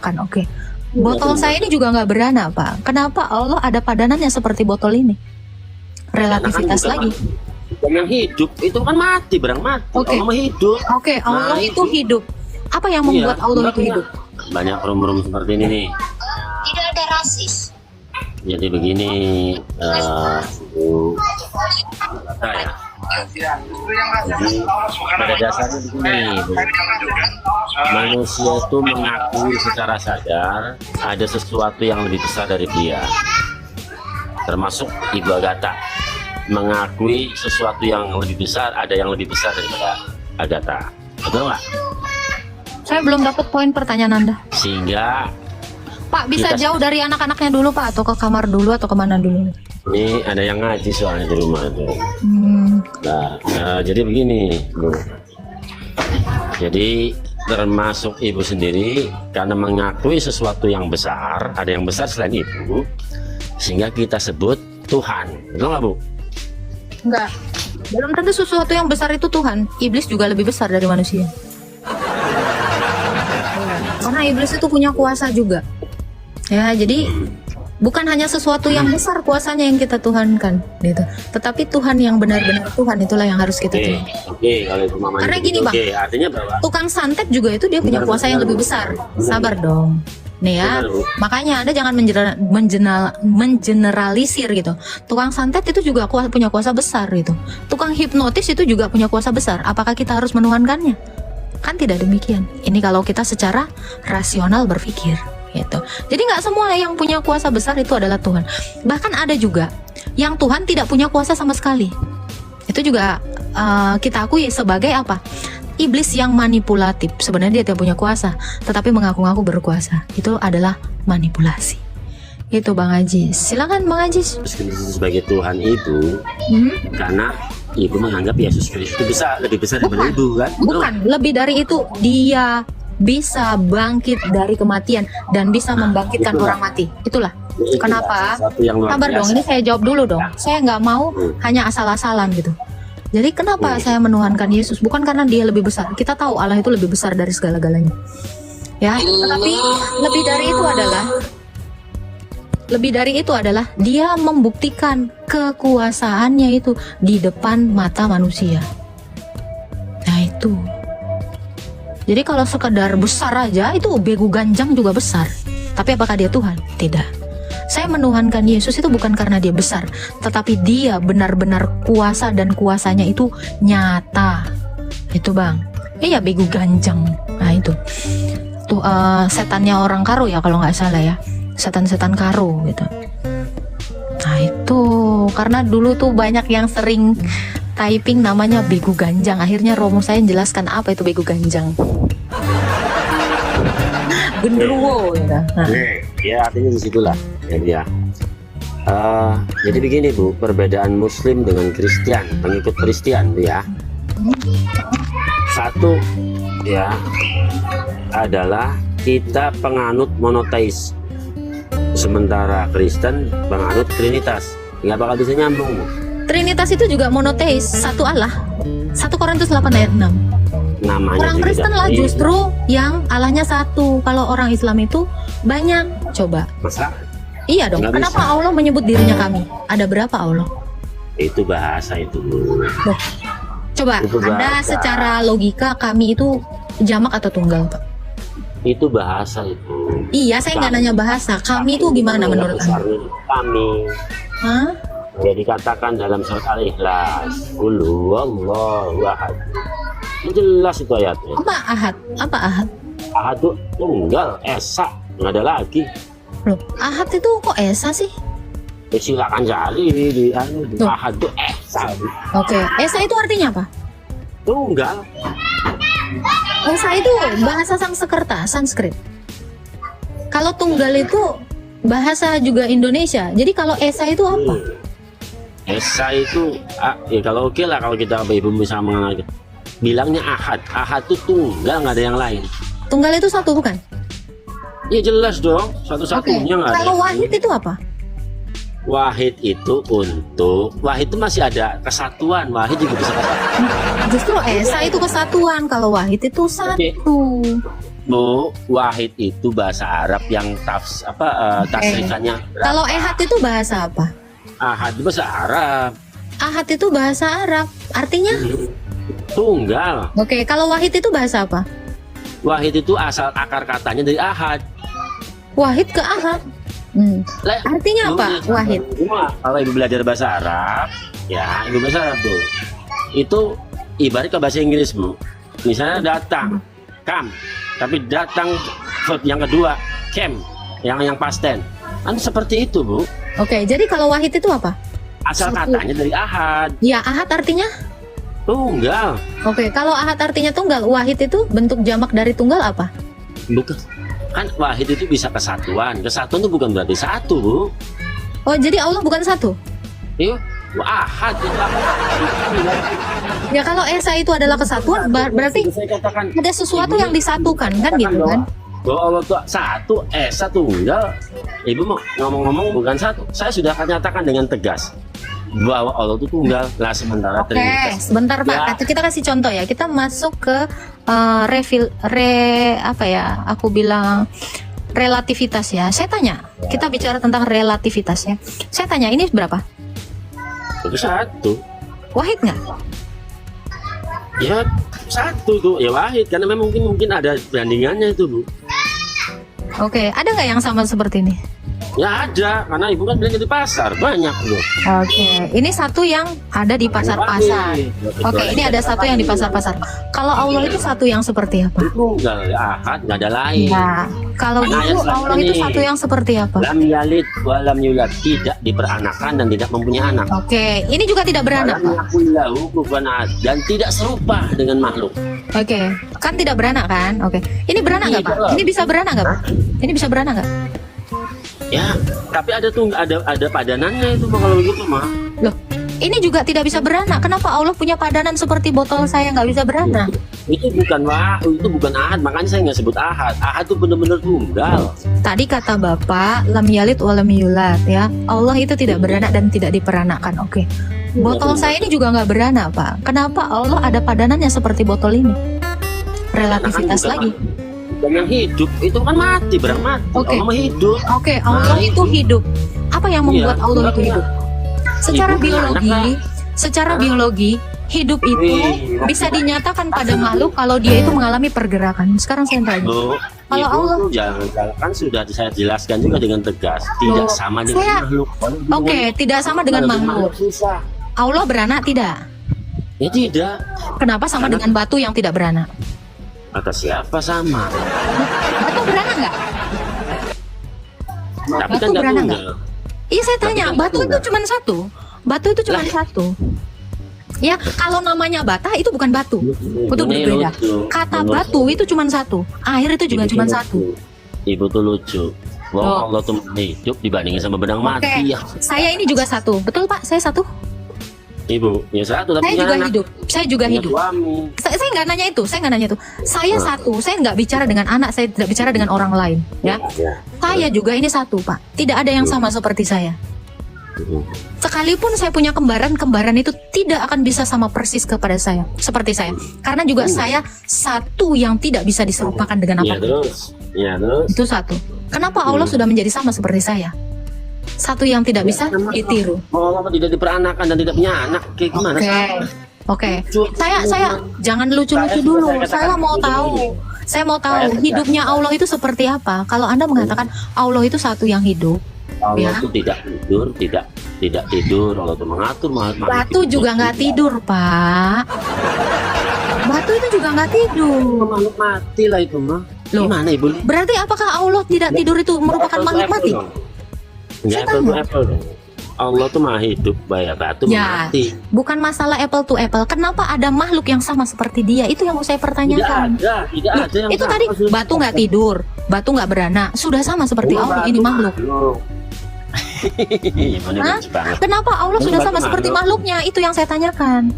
makan. Oke. Botol saya ini juga nggak beranak, Pak. Kenapa Allah ada padanannya seperti botol ini? Relativitas lagi. Yang hidup itu kan mati, barang mati. Oke. Allah hidup. Oke, Allah itu hidup. Apa yang membuat Iya, Allah enggak, itu hidup? Banyak rum-rum seperti ini nih. Tidak ada rasis. Jadi begini, Bu Kata ya. Jadi pada dasarnya begini, Bu. Manusia itu mengakui secara sadar ada sesuatu yang lebih besar dari dia. Termasuk Ibu Agatha mengakui sesuatu yang lebih besar, ada yang lebih besar daripada Agatha. Betul nggak? Saya belum dapat poin pertanyaan Anda. Sehingga Pak, bisa Kita- jauh dari anak-anaknya dulu, Pak, atau ke kamar dulu atau kemana dulu? ini ada yang ngaji soalnya di rumah itu. Nah, jadi begini, Bu. Jadi termasuk Ibu sendiri karena mengakui sesuatu yang besar, ada yang besar selain Ibu, sehingga kita sebut Tuhan. Betul nggak, Bu? Enggak. Belum tentu sesuatu yang besar itu Tuhan. Iblis juga lebih besar dari manusia. Karena iblis itu punya kuasa juga. Ya, jadi bukan hanya sesuatu yang besar kuasanya yang kita tuhankan, gitu. Tetapi Tuhan yang benar-benar Tuhan itulah yang harus kita Oke, tuhan. oke, kalau itu mamanya Karena begitu, gini, Bang. oke, artinya bahwa Tukang santet juga itu dia punya Benar, kuasa yang benar, lebih Bu. besar. Benar. Sabar dong. Nih ya, Benar, Bu. makanya Anda jangan mengeneralisir gitu. Tukang santet itu juga punya kuasa besar gitu. Tukang hipnotis itu juga punya kuasa besar. Apakah kita harus menuhankannya? Kan tidak demikian. Ini kalau kita secara rasional berpikir gitu. Jadi nggak semua yang punya kuasa besar itu adalah Tuhan. Bahkan ada juga yang Tuhan tidak punya kuasa sama sekali. Itu juga kita akui sebagai apa? Iblis yang manipulatif. Sebenarnya dia tidak punya kuasa, tetapi mengaku-ngaku berkuasa. Itu adalah manipulasi. Itu Bang Ajis. Silakan Bang Ajis. Yesus Kristus sebagai Tuhan itu karena Ibu menganggap Yesus Kristus itu lebih besar daripada Bukan. Ibu, kan? Betul? Bukan, lebih dari itu, dia bisa bangkit dari kematian dan bisa membangkitkan itulah. orang mati. Itulah. Itulah Kenapa? sesuatu yang luar Sabar biasa. dong, ini saya jawab dulu dong. Saya nggak mau hanya asal-asalan gitu. Jadi kenapa saya menuhankan Yesus? Bukan karena dia lebih besar. Kita tahu Allah itu lebih besar dari segala-galanya. Ya, tetapi lebih dari itu adalah dia membuktikan kekuasaannya itu di depan mata manusia. Nah itu. Jadi kalau sekedar besar aja itu begu ganjang juga besar. Tapi apakah dia Tuhan? Tidak. Saya menuhankan Yesus itu bukan karena dia besar, tetapi dia benar-benar kuasa dan kuasanya itu nyata. Itu Bang. Iya begu ganjang. Nah itu. Tuh setannya orang Karo ya kalau nggak salah ya. Setan-setan Karo gitu. Nah itu karena dulu tuh banyak yang sering typing namanya begu ganjang. Akhirnya Romo saya menjelaskan apa itu begu ganjang. Genderuwo gitu. Nah. Ya artinya disitulah. Jadi ya. Jadi begini Bu, perbedaan Muslim dengan Kristen, pengikut Kristen ya. Satu ya adalah kita penganut monoteis, sementara Kristen penganut Trinitas. Nggak bakal bisa nyambung Bu. Trinitas itu juga monoteis, satu Allah. 1 Korintus 8 ayat 6. Namanya Orang juga Kristen lah beda. justru yang Allahnya satu. Kalau orang Islam itu banyak. Coba. Masa Iya dong. Nggak Kenapa bisa. Allah menyebut dirinya kami? Ada berapa Allah? itu bahasa itu Bu. Loh, coba Itu Anda bahasa. secara logika kami itu jamak atau tunggal, Pak? Itu bahasa itu. Iya, saya nggak nanya bahasa. Kami itu gimana menurut Anda? Besarnya kami. Hah? Ya dikatakan dalam surat Al-Ikhlas, Qul huwallahu ahad. Itu jelas itu ayatnya. Apa ahad? Apa ahad? Ahad itu tunggal, esa, nggak ada lagi. Loh, ahad itu kok esa sih? Silakan cari di Tuh. ahad itu esa, Oke, esa itu artinya apa? tunggal. Esa itu bahasa Sanskrit. Kalau tunggal itu bahasa juga Indonesia. Jadi kalau esa itu apa? Esa itu, ya kalau oke lah kalau kita ibu bisa mengenal. Bilangnya ahad, ahad itu tunggal, nggak ada yang lain. Tunggal itu satu bukan? Ya jelas dong, Oke. satu-satunya nggak ada. Kalau yang wahid lain. itu apa? Wahid itu untuk wahid itu masih ada kesatuan, wahid juga bisa kesatuan. Justru esa itu kesatuan. Kalau wahid itu satu. Bu, wahid itu bahasa Arab yang tasrifannya. Kalau ehad itu bahasa apa? Ahad itu bahasa Arab. Ahad itu bahasa Arab. Artinya? Tunggal. Oke, kalau wahid itu bahasa apa? Wahid itu asal akar katanya dari ahad. Wahid ke ahad. Artinya apa? Wahid. Kalau ibu belajar bahasa Arab, ya ibu bahasa Arab tuh. Itu ibarat ke bahasa Inggris, Bu. Misalnya datang, come, tapi datang verb yang kedua, came, yang past tense. Kan seperti itu, Bu. Oke, jadi kalau wahid itu apa? Asal katanya dari ahad. Ya, ahad artinya? Tunggal. Oke, kalau ahad artinya tunggal, wahid itu bentuk jamak dari tunggal apa? Bukan. Kan wahid itu bisa kesatuan. Kesatuan itu bukan berarti satu, Bu. Oh, jadi Allah bukan satu? Iya, ahad itu Ya, kalau esa itu adalah kesatuan, berarti saya katakan ada sesuatu yang disatukan, kan gitu kan? Bahwa Allah itu satu, esa tunggal. Ibu mau ngomong-ngomong bukan satu. Saya sudah akan nyatakan dengan tegas bahwa Allah itu tunggal. Lah sementara Oke, Trinitas. sebentar Ya. Pak. Kita kasih contoh ya. Kita masuk ke aku bilang relativitas ya. Saya tanya, kita bicara tentang relativitas ya. Saya tanya, ini berapa? Itu satu. Wahid nggak? Ya satu tuh, ya wahid. Karena memang mungkin ada bandingannya itu, Bu. Oke, ada nggak yang sama seperti ini? Ya ada, karena ibu kan belanja di pasar banyak loh. Oke, ini satu yang ada di pasar-pasar. Oke, ini ada satu yang di pasar-pasar. Kalau Allah itu satu yang seperti apa? Itu enggak ahad, nggak ada lain. Nah, kalau Nah, gitu ayat Allah itu ini. satu yang seperti apa? Lam yalid wa lam yulad, tidak diperanakan dan tidak mempunyai anak. Oke, ini juga tidak beranak, Walam Pak. yakul lahu kufuwan ahad, dan tidak serupa dengan makhluk. Oke, kan tidak beranak kan? Oke, ini beranak nggak Pak? Tidak. Ini bisa beranak nggak Pak? Ini bisa beranak nggak? Ya, tapi ada padanannya itu mah kalau begitu mah. Loh, ini juga tidak bisa beranak. Kenapa Allah punya padanan seperti botol saya nggak bisa beranak? Itu bukan ahad, makanya saya nggak sebut ahad. Ahad itu benar-benar tunggal. Tadi kata Bapak, lam yalid wa lam yulad ya. Allah itu tidak beranak dan tidak diperanakkan. Oke. Botol saya ini juga nggak beranak, Pak. Kenapa Allah ada padanannya seperti botol ini? Relativitas lagi. Dan yang hidup itu kan mati, berang mati. Oke. Allah mah hidup. Oke, Allah itu hidup. Apa yang membuat Iya, Allah itu iya. hidup? Secara Ibu biologi, hidup itu Wih. bisa dinyatakan pada makhluk kalau dia itu mengalami pergerakan. Sekarang saya tanya. Bu, Kalau Ibu Allah- tuh jangan kan sudah saya jelaskan juga dengan tegas, tidak Loh, sama dengan saya- makhluk. Oke, tidak sama dengan makhluk. Susah. Allah beranak tidak? Ya tidak. Kenapa sama dengan batu yang tidak beranak? Kata siapa sama? Batu beranak nggak? Tapi Batu kan nggak beranak tunggal. Iya, saya tanya. kan Batu itu tunggal. cuma satu. Batu itu cuma satu. Ya, kalau namanya bata itu bukan batu. Itu Ini berbeda. lucu. Kata Ini batu itu cuma satu. Air itu juga Ibu cuma tuh satu. lucu. Ibu tuh lucu. Wah, Oh. Allah tuh hidup dibandingin sama benang Oke, mati ya. saya ini juga satu. Betul Pak, saya satu. Ibu, ya satu tapi Saya punya juga anak, hidup. Saya juga punya hidup. suami. Saya nggak nanya itu. Saya Nah. satu. Saya nggak bicara dengan anak. Saya tidak bicara dengan orang lain. Ya. Ya. Saya juga ini satu Pak. Tidak ada yang sama seperti saya. Sekalipun saya punya kembaran itu tidak akan bisa sama persis kepada saya, seperti saya. Karena juga saya satu yang tidak bisa diserupakan dengan Ya apapun. terus. Ya terus. Itu satu. Kenapa Allah sudah menjadi sama seperti saya? Satu yang tidak bisa ditiru. Allah tidak diperanakan dan tidak punya anak. Kayak gimana? Oke. Saya jangan lucu-lucu dulu. Saya mau tahu. Hidupnya Allah itu seperti apa? Kalau Anda mengatakan Allah itu satu yang hidup, Allah Ya. itu tidak tidur. Allah itu mengatur. batu juga nggak tidur, Pak. Batu itu juga nggak tidur. Makhluk mati lah itu mah. Loh. Gimana ibu? Berarti apakah Allah tidak tidur itu merupakan makhluk mati? Ya, Saya apple to tanya. apple dong. Allah tuh maha hidup, bayar batu Ya. mati. Bukan masalah apple to apple. Kenapa ada makhluk yang sama seperti dia? Itu yang mau saya Tidak pertanyakan. ada yang Itu sama. tadi batu nggak tidur, batu nggak beranak, sudah sama seperti Allah ini makhluk. Iya, bener, Hah? lucu banget. Kenapa Allah sudah sama Batu seperti makhluk. makhluknya? Itu yang saya tanyakan.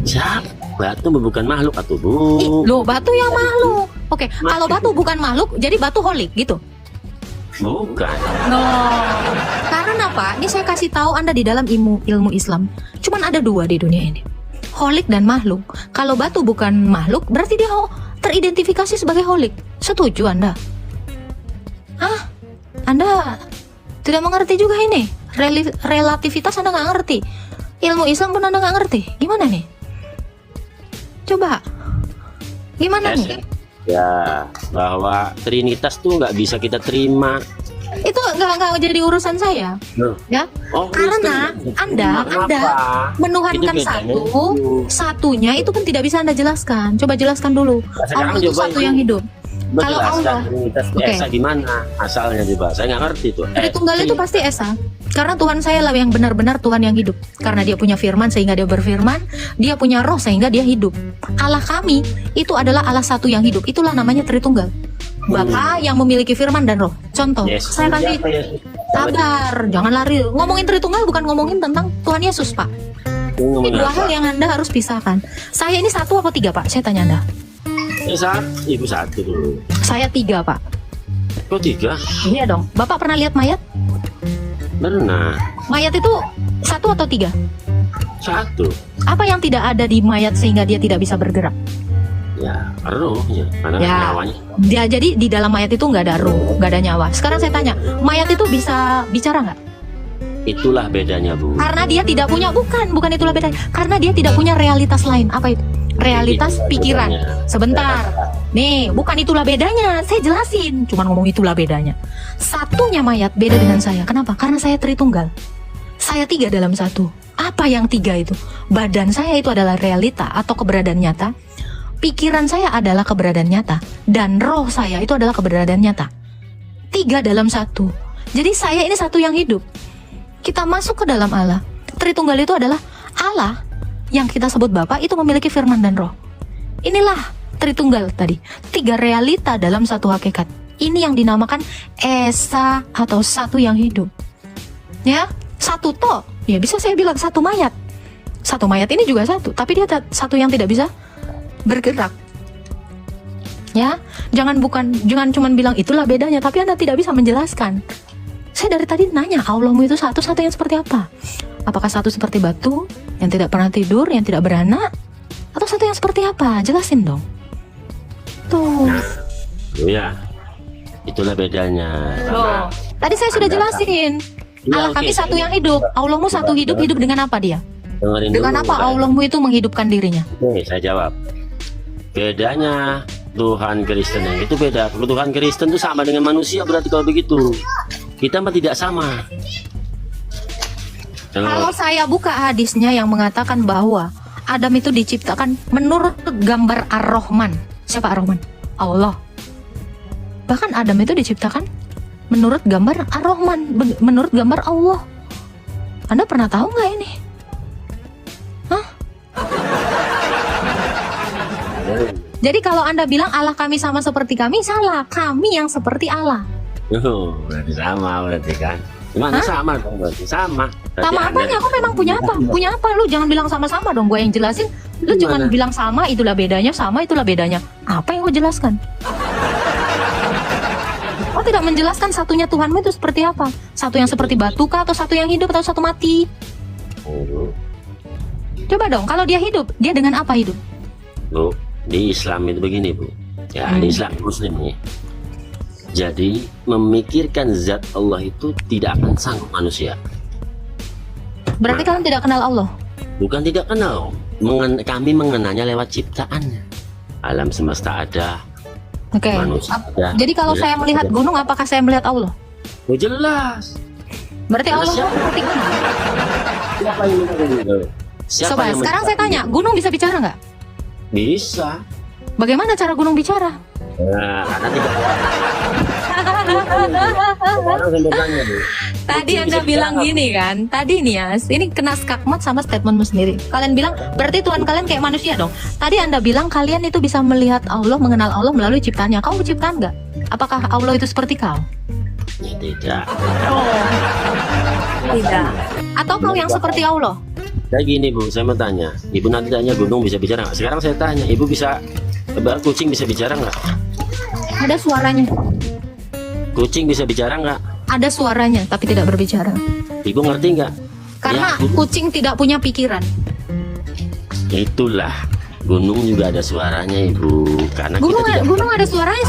Siapa? Batu bukan makhluk atau bu? Loh, batu yang makhluk. Oke, kalau batu bukan makhluk, jadi batu holik gitu. Bukan. No. Karena apa? Ini saya kasih tahu Anda di dalam ilmu Islam. Cuman ada dua di dunia ini. Holik dan makhluk. Kalau batu bukan makhluk, berarti dia teridentifikasi sebagai holik. Setuju Anda? Hah? Anda tidak mengerti juga ini. Relativitas Anda nggak ngerti. Ilmu Islam pun Anda nggak ngerti. Gimana nih? Coba. Gimana nih? Ya, bahwa Trinitas tuh nggak bisa kita terima. Itu nggak jadi urusan saya. Ya. Oh, Karena Anda menuhankan Itu bedanya satu, itu. satunya itu kan tidak bisa Anda jelaskan. Coba jelaskan dulu. Sekarang Allah itu coba satu itu. yang hidup. Kalau Allah, Trinitas Oke. Esa gimana asalnya coba? Saya nggak ngerti tuh. Tritunggal itu pasti Esa. Karena Tuhan saya lah yang benar-benar Tuhan yang hidup. Karena dia punya firman sehingga dia berfirman. Dia punya roh sehingga dia hidup. Allah kami itu adalah Allah satu yang hidup. Itulah namanya Tritunggal. Bapa yang memiliki firman dan roh. Contoh, Yesus saya kasih siapa, Yesus? sabar, jangan lari. Ngomongin Tritunggal bukan ngomongin tentang Tuhan Yesus, Pak. Ini Ngomongin dua apa? hal yang Anda harus pisahkan. Saya ini 1 atau 3, Pak? Saya tanya Anda. Ibu satu dulu. Saya 3, Pak. Kok 3? Iya dong. Bapak pernah lihat mayat? Pernah. Mayat itu 1 atau 3? 1. Apa yang tidak ada di mayat sehingga dia tidak bisa bergerak? Ya, rohnya. Karena Ya. nyawanya. Dia jadi di dalam mayat itu nggak ada ruh, nggak ada nyawa. Sekarang saya tanya, mayat itu bisa bicara nggak? Itulah bedanya, Bu. Karena dia tidak punya, bukan itulah bedanya. Karena dia tidak punya realitas lain. Apa itu? Realitas Itulah pikiran. bedanya. Sebentar. Nih, bukan itulah bedanya. Saya jelasin. Cuman ngomong itulah bedanya. Satunya mayat beda dengan saya. Kenapa? Karena saya Tritunggal. Saya 3 dalam 1. Apa yang 3 itu? Badan saya itu adalah realita atau keberadaan nyata. Pikiran saya adalah keberadaan nyata. Dan roh saya itu adalah keberadaan nyata. 3 dalam 1. Jadi saya ini satu yang hidup. Kita masuk ke dalam Allah. Tritunggal itu adalah Allah yang kita sebut Bapa itu memiliki firman dan roh. Inilah Tritunggal tadi. 3 realita dalam satu hakikat. Ini yang dinamakan Esa atau satu yang hidup. Ya, satu toh. Ya bisa saya bilang satu mayat. Satu mayat ini juga satu, tapi dia satu yang tidak bisa bergerak. Ya, jangan cuman bilang itulah bedanya, tapi Anda tidak bisa menjelaskan. Saya dari tadi nanya, Allahmu itu satu yang seperti apa? Apakah satu seperti batu yang tidak pernah tidur, yang tidak beranak, atau satu yang seperti apa? Jelasin dong. Tuh. Oh ya, itulah bedanya. Karena Tadi saya sudah Anda jelasin. Ya, Allah oke, kami satu yang hidup. Allahmu satu hidup dengan apa dia? dengerin Dengan dulu, apa Pak. Allahmu itu menghidupkan dirinya? Oke, saya jawab. Bedanya Tuhan Kristen yang itu beda. Kalau Tuhan Kristen itu sama dengan manusia, berarti kalau begitu kita mah tidak sama. Kalau saya buka hadisnya yang mengatakan bahwa Adam itu diciptakan menurut gambar Ar-Rahman. Siapa Ar-Rahman? Allah. Bahkan Adam itu diciptakan menurut gambar Ar-Rahman, menurut gambar Allah. Anda pernah tahu nggak ini? Hah? Jadi kalau Anda bilang Allah kami sama seperti kami, salah. Kami yang seperti Allah. Oh, berarti sama berarti kan. Gimana Hah? sama dong berarti sama. Berarti Sama Anda- apanya? Aku memang punya apa? Punya apa? Lu jangan bilang sama-sama dong. Gue yang jelasin. Lu Gimana? cuman bilang sama, itulah bedanya. Sama, itulah bedanya. Apa yang gue jelaskan? Kau tidak menjelaskan satunya Tuhanmu itu seperti apa? Satu yang seperti batu kah? Atau satu yang hidup? Atau satu mati? Oh, Coba dong. Kalau dia hidup, dia dengan apa hidup? Bu, di Islam itu begini, Bu. Ya, di Islam Muslim nih. Jadi memikirkan zat Allah itu tidak akan sanggup manusia. Berarti kalian tidak kenal Allah. Bukan tidak kenal, kami mengenalnya lewat ciptaannya. Alam semesta ada, Oke. manusia ada. Jadi kalau saya melihat gunung, apakah saya melihat Allah? Oh, jelas. Berarti Allah Siapa? seperti gunung. Siapa yang menciptakan? Siapa Coba, yang sekarang saya tanya, menciptakan? gunung bisa bicara nggak? Bisa. Bagaimana cara gunung bicara? Nah, karena tidak. Sekarang saya bertanya, Bu. Tadi Kucing Anda bisa bilang bicara. gini kan, tadi nih ya, ini kena skakmat sama statementmu sendiri. Kalian bilang, berarti Tuhan kalian kayak manusia dong. Tadi Anda bilang kalian itu bisa melihat Allah, mengenal Allah melalui ciptaannya. Kau penciptaan nggak? Apakah Allah itu seperti kau? Ya, tidak. Tidak. Atau kau yang seperti Allah? Kayak gini, Bu, saya mau tanya. Ibu nanti tanya gunung bisa bicara nggak? Sekarang saya tanya, Ibu bisa, kucing bisa bicara nggak? Ada suaranya. Kucing bisa bicara nggak? Ada suaranya, tapi tidak berbicara. Ibu ngerti nggak? Karena Ya, Bu. kucing tidak punya pikiran. Itulah Gunung juga ada suaranya Ibu, karena Gunung, kita tidak gunung ada suaranya.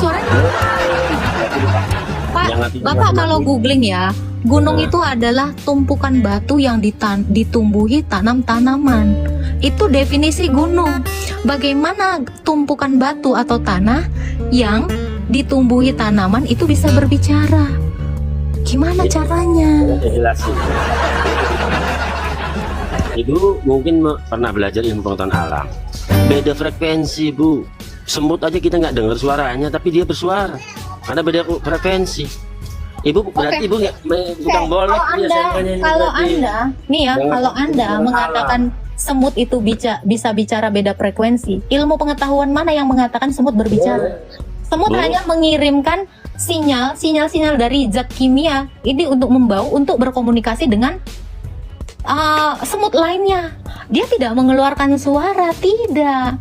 Pak, Jangan Bapak tiba-tiba kalau googling ya, gunung itu adalah tumpukan batu yang ditumbuhi tanam-tanaman. Itu definisi gunung. Bagaimana tumpukan batu atau tanah yang ditumbuhi tanaman itu bisa berbicara? Gimana caranya? Saya jelasin. Ibu mungkin pernah belajar ilmu pengetahuan alam. Beda frekuensi Bu. Semut aja kita nggak dengar suaranya, tapi dia bersuara. Karena beda frekuensi. Ibu berarti Ibu nggak tukang boleh. Kalau Anda, nih ya, Jangan kalau Anda ilmu mengatakan semut itu bisa bicara beda frekuensi, ilmu pengetahuan mana yang mengatakan semut berbicara? Semut Bu. hanya mengirimkan sinyal-sinyal dari zat kimia ini untuk membau, untuk berkomunikasi dengan semut lainnya. Dia tidak mengeluarkan suara, tidak.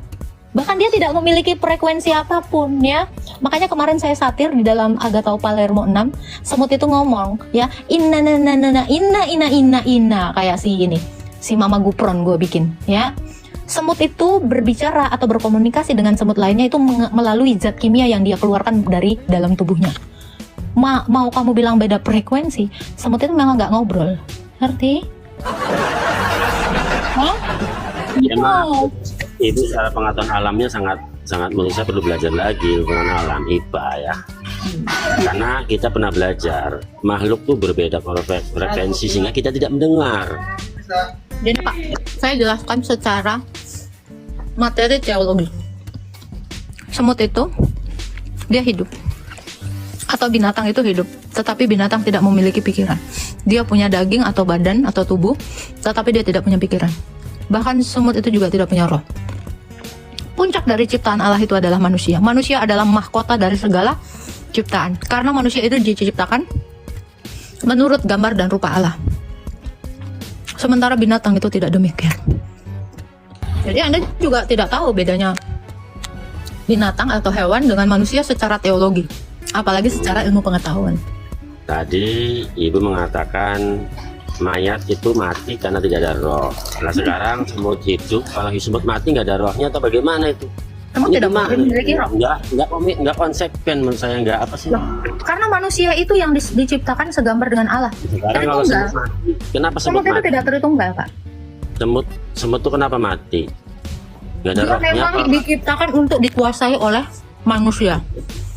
Bahkan dia tidak memiliki frekuensi apapun ya. Makanya kemarin saya satir di dalam Agak Tahu Palermo 6, semut itu ngomong ya, inna kayak si Mama Gupron gue bikin ya. Semut itu berbicara atau berkomunikasi dengan semut lainnya itu melalui zat kimia yang dia keluarkan dari dalam tubuhnya. Mau kamu bilang beda frekuensi, semut itu memang nggak ngobrol, ngerti? Hah? Ya, maaf. Itu secara pengetahuan alamnya sangat menurut saya perlu belajar lagi pengetahuan alam IPA ya. Karena kita pernah belajar makhluk tuh berbeda frekuensi sehingga kita tidak mendengar. Jadi Pak, saya jelaskan secara materi teologi. Semut itu dia hidup, atau binatang itu hidup, tetapi binatang tidak memiliki pikiran. Dia punya daging atau badan atau tubuh, tetapi dia tidak punya pikiran. Bahkan semut itu juga tidak punya roh. Puncak dari ciptaan Allah itu adalah manusia. Manusia adalah mahkota dari segala ciptaan, karena manusia itu diciptakan menurut gambar dan rupa Allah. Sementara binatang itu tidak demikian. Jadi Anda juga tidak tahu bedanya binatang atau hewan dengan manusia secara teologi, apalagi secara ilmu pengetahuan. Tadi Ibu mengatakan mayat itu mati karena tidak ada roh. Nah sekarang semut hidup, kalau semut mati nggak ada rohnya atau bagaimana itu? Emang Ini tidak gimana? memiliki roh? Nggak konsekuens menurut saya, nggak apa sih? Karena manusia itu yang diciptakan segambar dengan Allah. Sekarang kalau semut mati, kenapa semut Semut itu mati? tidak tritunggal, Pak. Semut itu kenapa mati? Nggak ada Dia rohnya memang apa? diciptakan untuk dikuasai oleh manusia.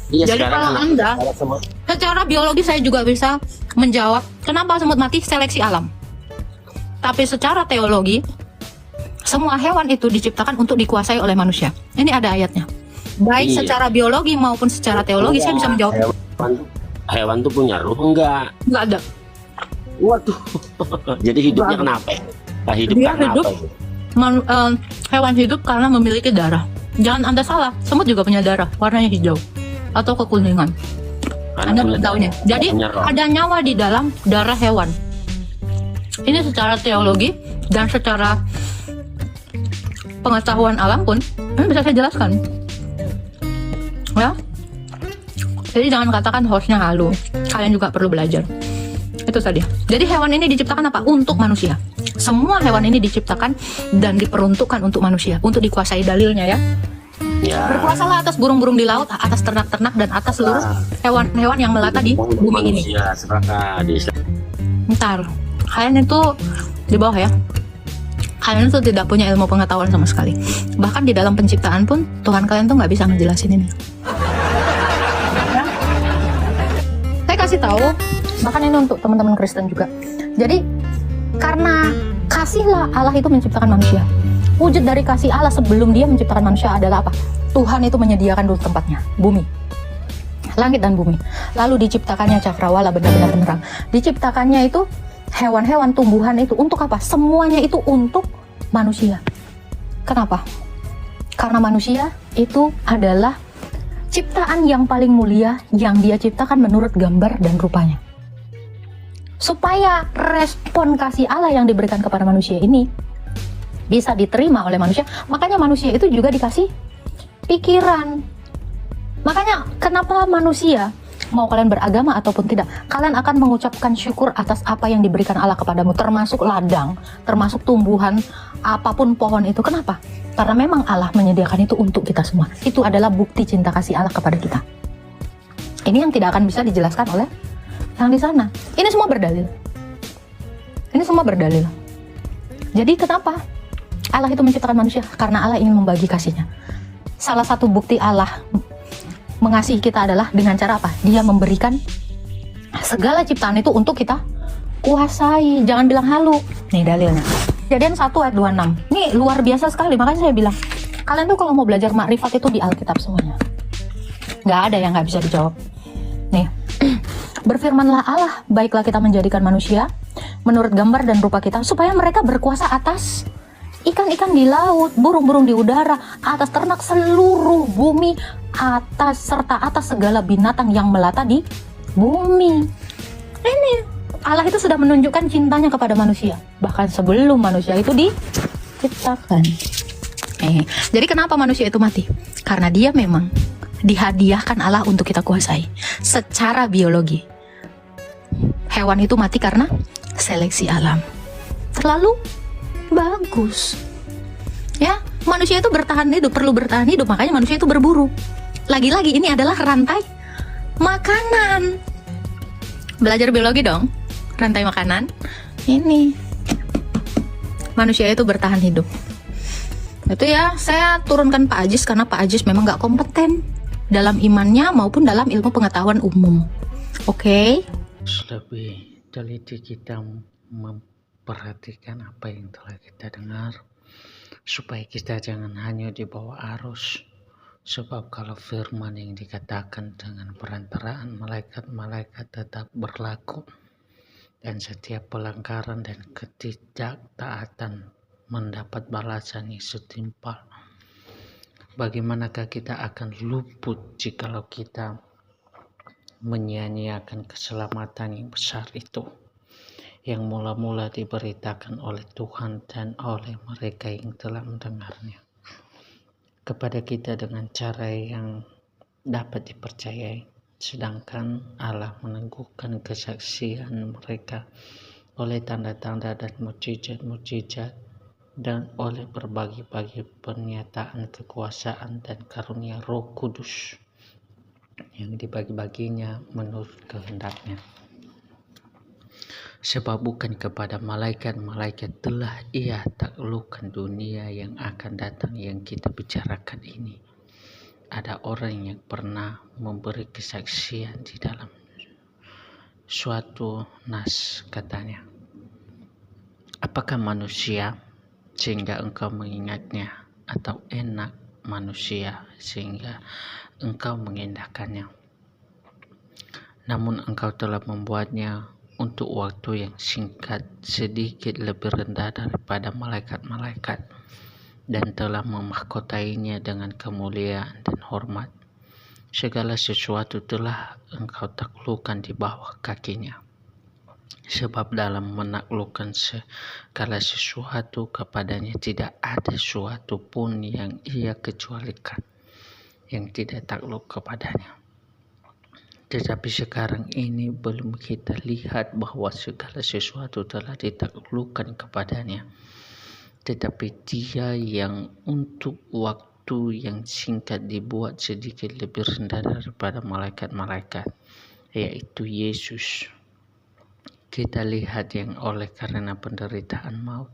Iya, Jadi sekarang kalau kenapa? Anda, Kalau semut secara biologi saya juga bisa menjawab kenapa semut mati, seleksi alam. Tapi secara teologi, semua hewan itu diciptakan untuk dikuasai oleh manusia. Ini ada ayatnya. Baik Iya. secara biologi maupun secara teologi saya bisa menjawab. Hewan tuh punya ruh enggak? Nggak ada. Waduh. Jadi hidupnya Nggak kenapa? Nah, hidup Dia karena hidup. apa itu? Hewan hidup karena memiliki darah. Jangan Anda salah, semut juga punya darah, warnanya hijau atau kekuningan. Karena Anda punya belum tahunya. darah, Jadi punya roh. ada nyawa di dalam darah hewan. Ini secara teologi dan secara pengetahuan alam pun ini bisa saya jelaskan. Ya. Jadi jangan katakan hostnya halu. Kalian juga perlu belajar. Itu saja. Jadi hewan ini diciptakan apa? Untuk manusia. Semua hewan ini diciptakan dan diperuntukkan untuk manusia, untuk dikuasai, dalilnya ya. Ya. Berkuasalah atas burung-burung di laut, atas ternak-ternak dan atas seluruh hewan-hewan yang melata di bumi ini. Manusia sepakat di Islam. Ntar, kalian itu di bawah ya. Kalian itu tidak punya ilmu pengetahuan sama sekali. Bahkan di dalam penciptaan pun Tuhan kalian tuh nggak bisa ngejelasin ini. Ya. Saya kasih tahu, bahkan ini untuk teman-teman Kristen juga. Jadi karena kasihlah Allah itu menciptakan manusia. Wujud dari kasih Allah sebelum dia menciptakan manusia adalah apa? Tuhan itu menyediakan dulu tempatnya, bumi, langit dan bumi. Lalu diciptakannya cakrawala, benda-benda penerang. Diciptakannya itu hewan-hewan, tumbuhan itu untuk apa? Semuanya itu untuk manusia. Kenapa? Karena manusia itu adalah ciptaan yang paling mulia yang dia ciptakan menurut gambar dan rupanya. Supaya respon kasih Allah yang diberikan kepada manusia ini bisa diterima oleh manusia, makanya manusia itu juga dikasih pikiran. Makanya kenapa manusia Mau kalian beragama ataupun tidak, kalian akan mengucapkan syukur atas apa yang diberikan Allah kepadamu, termasuk ladang, termasuk tumbuhan, apapun pohon itu. Kenapa? Karena memang Allah menyediakan itu untuk kita semua. Itu adalah bukti cinta kasih Allah kepada kita. Ini yang tidak akan bisa dijelaskan oleh yang di sana. Ini semua berdalil. Ini semua berdalil. Jadi kenapa Allah itu menciptakan manusia? Karena Allah ingin membagi kasihnya. Salah satu bukti Allah mengasihi kita adalah dengan cara apa? Dia memberikan segala ciptaan itu untuk kita kuasai. Jangan bilang halu. Nih dalilnya. Kejadian 1 ayat 26. Ini luar biasa sekali. Makanya saya bilang, kalian tuh kalau mau belajar makrifat itu di Alkitab semuanya. Nggak ada yang nggak bisa dijawab. Nih, berfirmanlah Allah, baiklah kita menjadikan manusia menurut gambar dan rupa kita, supaya mereka berkuasa atas ikan-ikan di laut, burung-burung di udara, atas ternak seluruh bumi, serta atas segala binatang yang melata di bumi. Ini Allah itu sudah menunjukkan cintanya kepada manusia, bahkan sebelum manusia itu diciptakan. Jadi kenapa manusia itu mati? Karena dia memang dihadiahkan Allah untuk kita kuasai secara biologi. Hewan itu mati karena seleksi alam. Terlalu bagus. Ya, manusia itu bertahan hidup, perlu bertahan hidup, makanya manusia itu berburu. Lagi-lagi ini adalah rantai makanan. Belajar biologi dong. Rantai makanan. Ini. Manusia itu bertahan hidup. Itu ya, saya turunkan Pak Ajis karena Pak Ajis memang gak kompeten dalam imannya maupun dalam ilmu pengetahuan umum. Oke? Lebih teliti kita memperhatikan apa yang telah kita dengar, supaya kita jangan hanya di bawah arus. Sebab kalau firman yang dikatakan dengan perantaraan malaikat-malaikat tetap berlaku, dan setiap pelanggaran dan ketidaktaatan mendapat balasan yang setimpal, bagaimanakah kita akan luput jikalau kita menyia-nyiakan keselamatan yang besar itu, yang mula-mula diberitakan oleh Tuhan dan oleh mereka yang telah mendengarnya kepada kita dengan cara yang dapat dipercayai, sedangkan Allah meneguhkan kesaksian mereka oleh tanda-tanda dan mukjizat-mukjizat dan oleh berbagai-bagai pernyataan kekuasaan dan karunia Roh Kudus yang dibagi-baginya menurut kehendaknya. Sebab bukan kepada malaikat-malaikat telah ia taklukkan dunia yang akan datang yang kita bicarakan ini. Ada orang yang pernah memberi kesaksian di dalam suatu nas, katanya, apakah manusia sehingga engkau mengingatnya, atau enak manusia sehingga engkau mengindahkannya? Namun engkau telah membuatnya untuk waktu yang singkat, sedikit lebih rendah daripada malaikat-malaikat, dan telah memahkotainya dengan kemuliaan dan hormat. Segala sesuatu telah engkau taklukkan di bawah kakinya. Sebab dalam menaklukkan segala sesuatu kepadanya tidak ada sesuatu pun yang ia kecualikan yang tidak takluk kepadanya. Tetapi sekarang ini belum kita lihat bahwa segala sesuatu telah ditaklukkan kepadanya. Tetapi dia yang untuk waktu yang singkat dibuat sedikit lebih rendah daripada malaikat-malaikat, yaitu Yesus. Kita lihat yang oleh karena penderitaan maut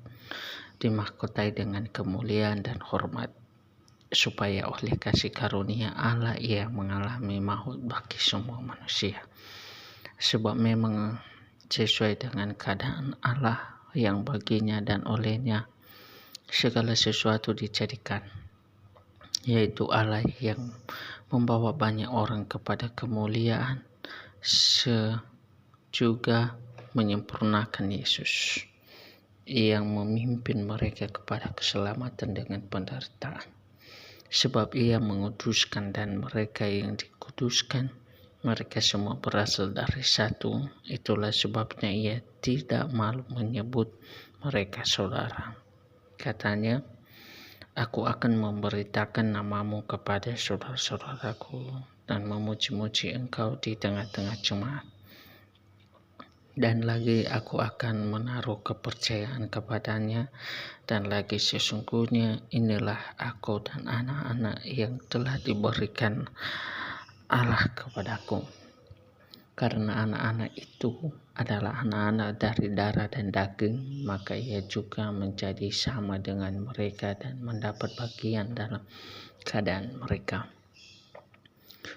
dimahkotai dengan kemuliaan dan hormat, supaya oleh kasih karunia Allah ia mengalami maut bagi semua manusia. Sebab memang sesuai dengan keadaan Allah yang baginya dan olehnya segala sesuatu dijadikan, yaitu Allah yang membawa banyak orang kepada kemuliaan, juga menyempurnakan Yesus yang memimpin mereka kepada keselamatan dengan penderitaan. Sebab ia menguduskan, dan mereka yang dikuduskan, mereka semua berasal dari satu. Itulah sebabnya ia tidak malu menyebut mereka saudara. Katanya, aku akan memberitakan namamu kepada saudara-saudaraku dan memuji-muji Engkau di tengah-tengah jemaat. Dan lagi aku akan menaruh kepercayaan kepadanya, dan lagi sesungguhnya inilah aku dan anak-anak yang telah diberikan Allah kepadaku. Karena anak-anak itu adalah anak-anak dari darah dan daging, maka ia juga menjadi sama dengan mereka dan mendapat bagian dalam keadaan mereka.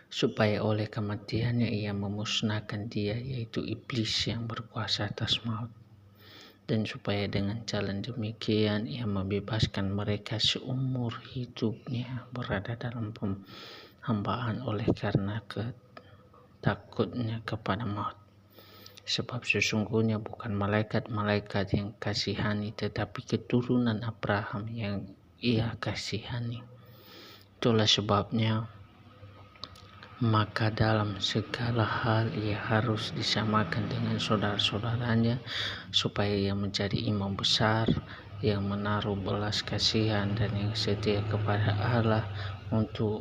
Supaya oleh kematiannya ia memusnahkan dia, yaitu iblis yang berkuasa atas maut. Dan supaya dengan jalan demikian ia membebaskan mereka seumur hidupnya berada dalam penghambaan oleh karena takutnya kepada maut. Sebab sesungguhnya bukan malaikat-malaikat yang kasihani, tetapi keturunan Abraham yang ia kasihani. Itulah sebabnya maka dalam segala hal ia harus disamakan dengan saudara-saudaranya, supaya ia menjadi imam besar yang menaruh belas kasihan dan yang setia kepada Allah untuk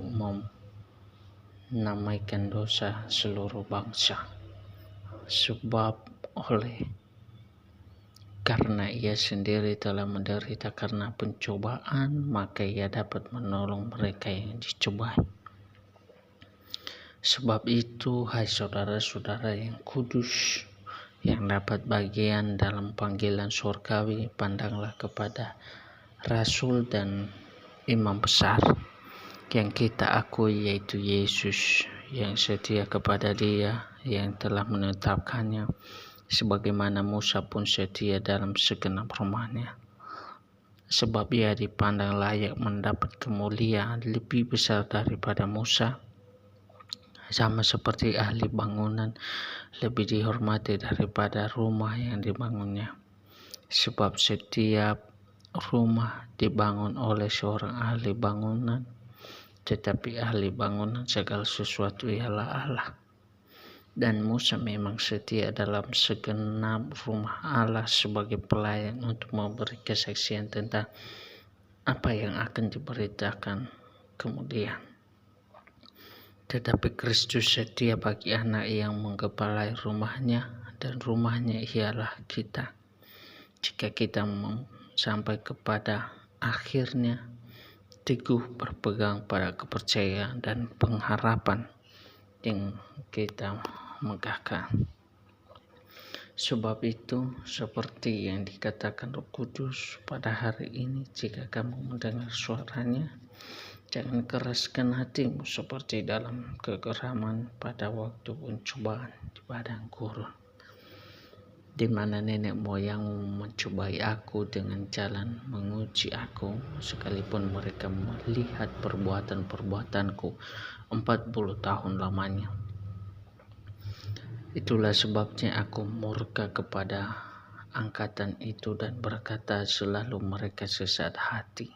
menamaikan dosa seluruh bangsa. Sebab karena ia sendiri telah menderita karena pencobaan, maka ia dapat menolong mereka yang dicobai. Sebab itu, hai saudara-saudara yang kudus, yang dapat bagian dalam panggilan surgawi, pandanglah kepada Rasul dan Imam besar yang kita akui, yaitu Yesus, yang setia kepada Dia yang telah menetapkannya, sebagaimana Musa pun setia dalam segenap rumahnya. Sebab ia dipandang layak mendapat kemuliaan lebih besar daripada Musa, sama seperti ahli bangunan lebih dihormati daripada rumah yang dibangunnya. Sebab setiap rumah dibangun oleh seorang ahli bangunan, tetapi ahli bangunan segala sesuatu ialah Allah. Dan Musa memang setia dalam segenap rumah Allah sebagai pelayan untuk memberi kesaksian tentang apa yang akan diberitakan kemudian. Tetapi Kristus setia bagi anak yang menggepalai rumahnya, dan rumahnya ialah kita. Jika kita sampai kepada akhirnya teguh berpegang pada kepercayaan dan pengharapan yang kita megahkan. Sebab itu, seperti yang dikatakan Roh Kudus pada hari ini, jika kamu mendengar suaranya, jangan keraskan hatimu seperti dalam kegeraman pada waktu pencobaan di padang gurun, di mana nenek moyangmu mencobai aku dengan jalan menguji aku, sekalipun mereka melihat perbuatan-perbuatanku 40 tahun lamanya. Itulah sebabnya aku murka kepada angkatan itu dan berkata, selalu mereka sesat hati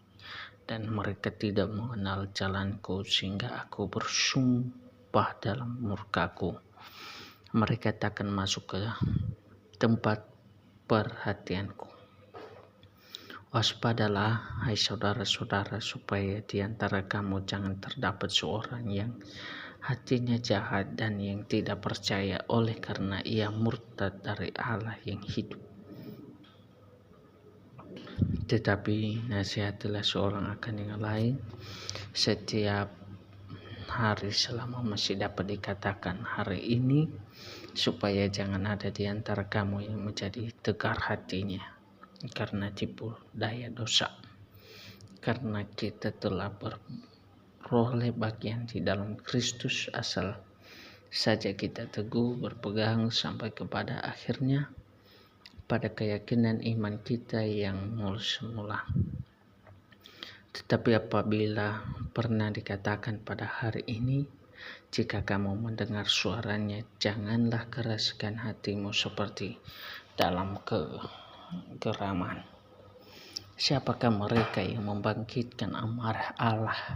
dan mereka tidak mengenal jalanku, sehingga aku bersumpah dalam murkaku, mereka takkan masuk ke tempat perhatianku. Waspadalah, hai saudara-saudara, supaya di antara kamu jangan terdapat seorang yang hatinya jahat dan yang tidak percaya oleh karena ia murtad dari Allah yang hidup. Tetapi nasihatilah seorang akan yang lain setiap hari selama masih dapat dikatakan hari ini, supaya jangan ada di antara kamu yang menjadi tegar hatinya karena tipu daya dosa. Karena kita telah beroleh bagian di dalam Kristus, asal saja kita teguh berpegang sampai kepada akhirnya, pada keyakinan iman kita yang mula semula. Tetapi apabila pernah dikatakan pada hari ini, jika kamu mendengar suaranya, janganlah keraskan hatimu seperti dalam kegeraman. Siapakah mereka yang membangkitkan amarah Allah,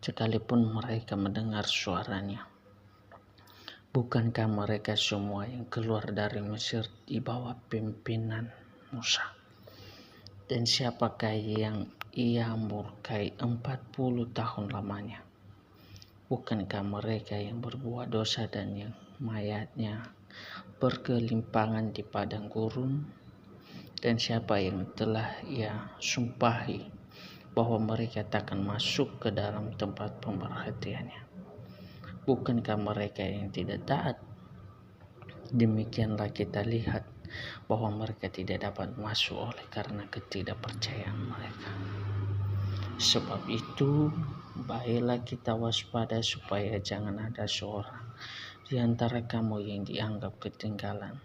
sekalipun mereka mendengar suaranya? Bukankah mereka semua yang keluar dari Mesir di bawah pimpinan Musa? Dan siapakah yang ia murkai 40 tahun lamanya? Bukankah mereka yang berbuat dosa dan yang mayatnya bergelimpangan di padang gurun? Dan siapa yang telah ia sumpahi bahwa mereka takkan masuk ke dalam tempat pemerhatiannya? Bukankah mereka yang tidak taat? Demikianlah kita lihat bahwa mereka tidak dapat masuk oleh karena ketidakpercayaan mereka. Sebab itu, baiklah kita waspada supaya jangan ada seorang di antara kamu yang dianggap ketinggalan,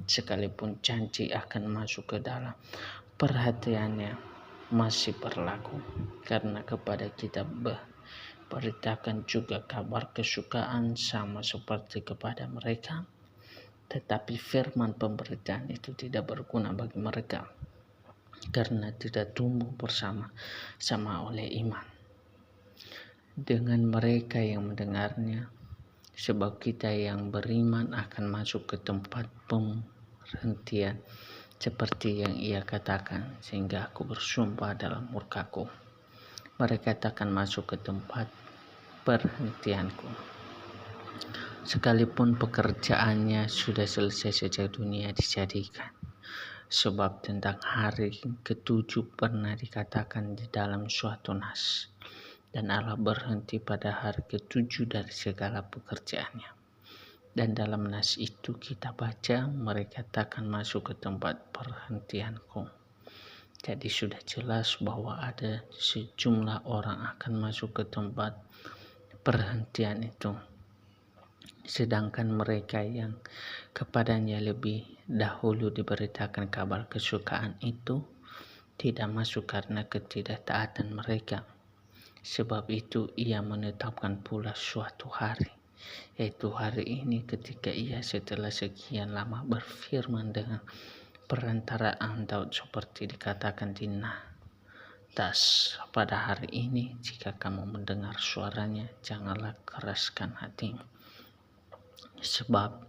sekalipun janji akan masuk ke dalam perhatiannya masih berlaku. Karena kepada kita beritakan juga kabar kesukaan sama seperti kepada mereka, tetapi firman pemberitaan itu tidak berguna bagi mereka, karena tidak tumbuh bersama-sama oleh iman dengan mereka yang mendengarnya. Sebab kita yang beriman akan masuk ke tempat pemberhentian seperti yang ia katakan, sehingga aku bersumpah dalam murkaku, mereka takkan masuk ke tempat perhentianku. Sekalipun pekerjaannya sudah selesai sejak dunia dijadikan. Sebab tentang hari ketujuh pernah dikatakan di dalam suatu nas, dan Allah berhenti pada hari ketujuh dari segala pekerjaannya. Dan dalam nas itu kita baca, mereka takkan masuk ke tempat perhentianku. Jadi sudah jelas bahwa ada sejumlah orang akan masuk ke tempat perhentian itu, sedangkan mereka yang kepadanya lebih dahulu diberitakan kabar kesukaan itu tidak masuk karena ketidaktaatan mereka. Sebab itu ia menetapkan pula suatu hari, yaitu hari ini, ketika ia setelah sekian lama berfirman dengan perantaraan Daud seperti dikatakan di nas, pada hari ini jika kamu mendengar suaranya, janganlah keraskan hatimu. Sebab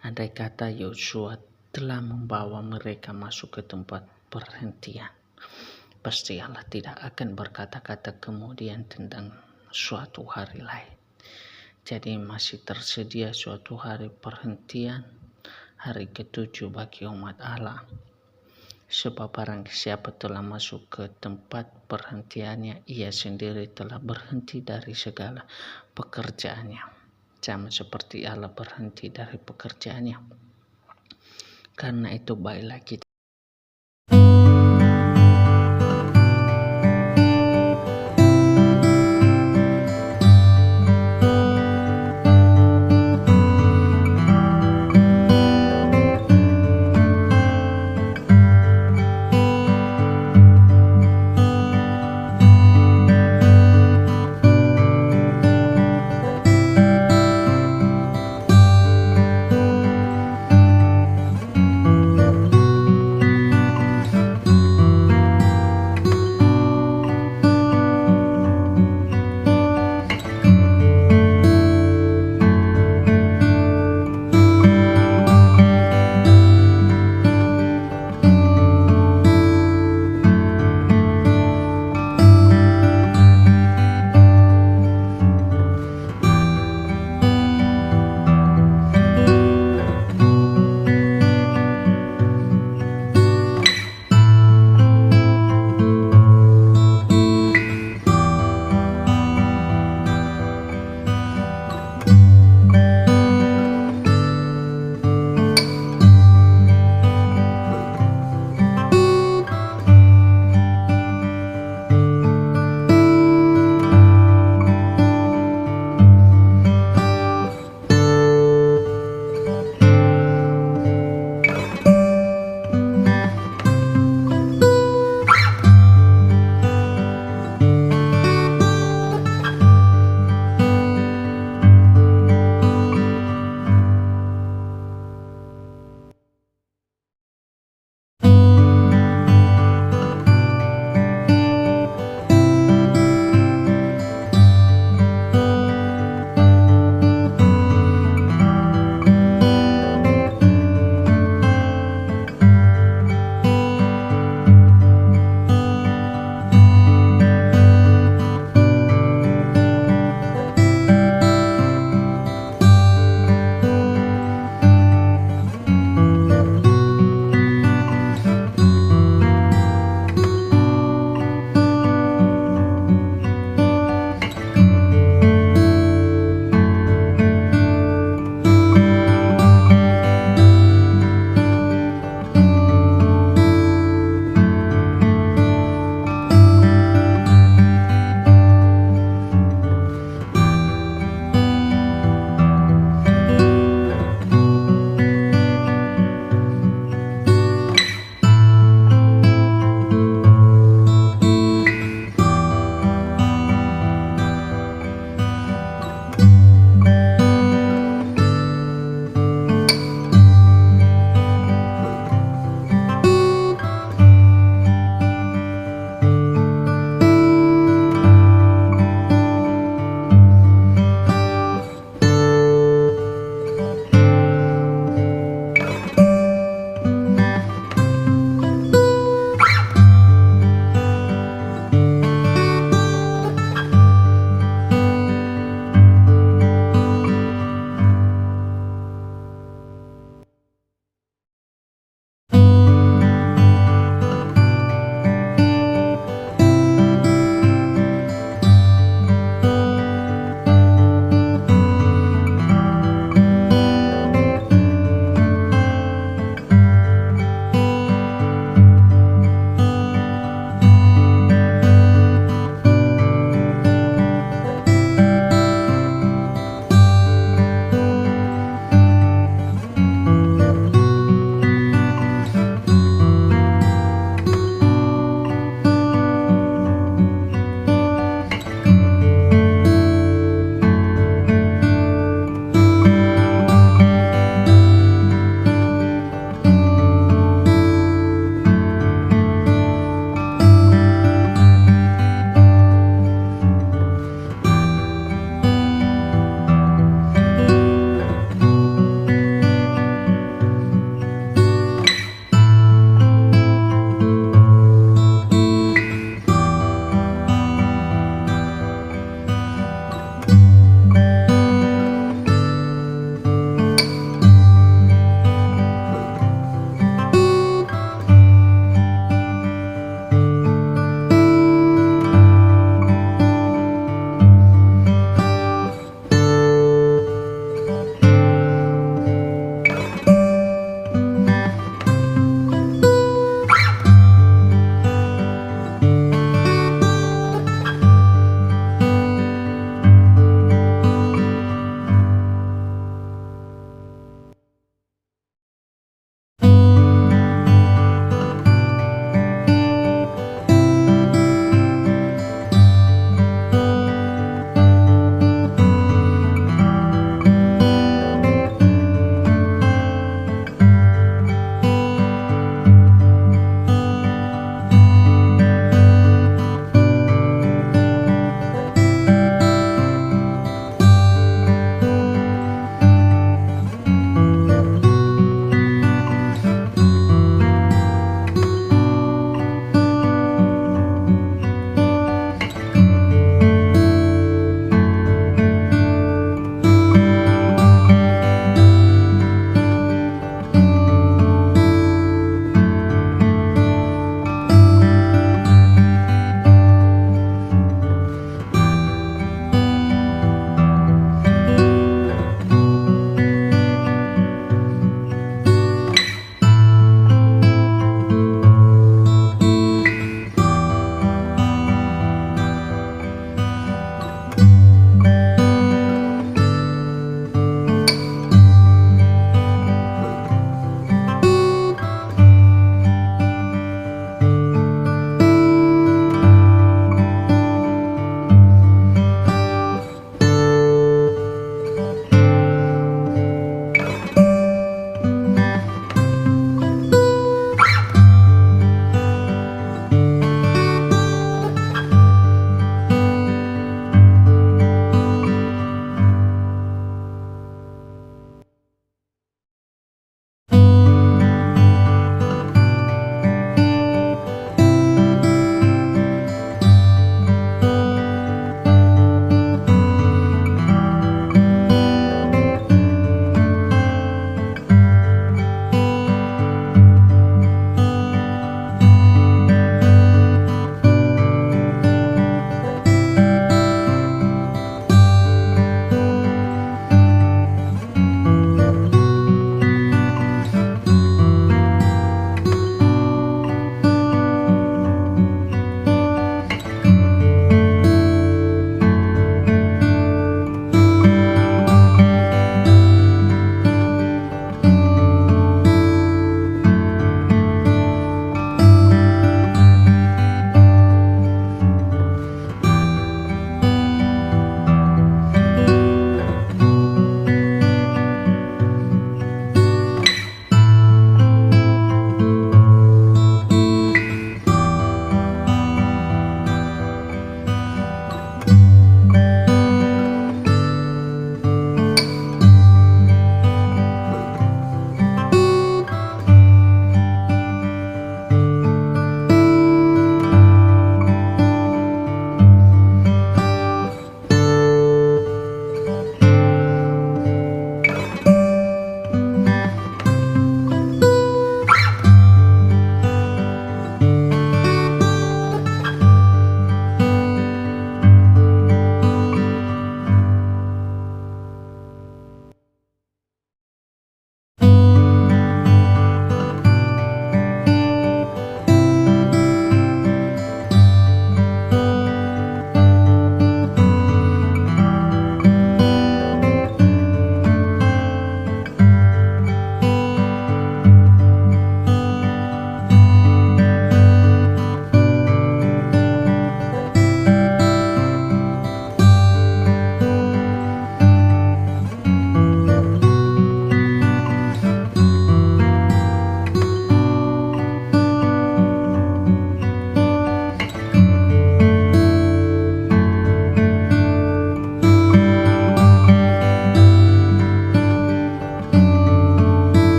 andai kata Yosua telah membawa mereka masuk ke tempat perhentian, pasti Allah tidak akan berkata-kata kemudian tentang suatu hari lain. Jadi masih tersedia suatu hari perhentian, hari ketujuh bagi umat Allah. Sebab barang siapa telah masuk ke tempat perhentiannya, ia sendiri telah berhenti dari segala pekerjaannya, sama seperti Allah berhenti dari pekerjaannya. Karena itu baiklah kita